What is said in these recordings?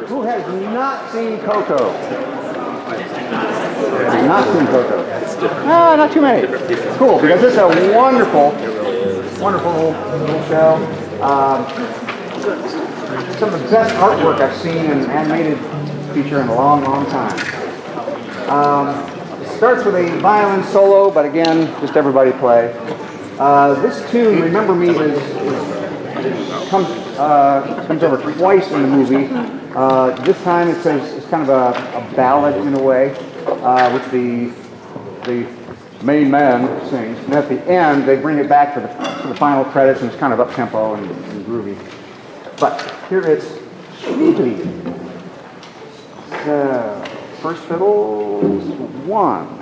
Who has not seen Coco? Has not seen Coco? Ah, not too many. Cool, because it's a wonderful, wonderful little show. Some of the best artwork I've seen in an animated feature in a long, long time. It starts with a violin solo, but again, just everybody play. This tune, Remember Me, comes over twice in the movie. This time it says it's kind of a ballad in a way, which the main man sings. And at the end, they bring it back for the final credits, and it's kind of up-tempo and groovy. But here it's Sweetly. So, first fiddle, 1.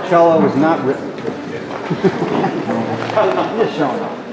Cello was not written. Just showing off.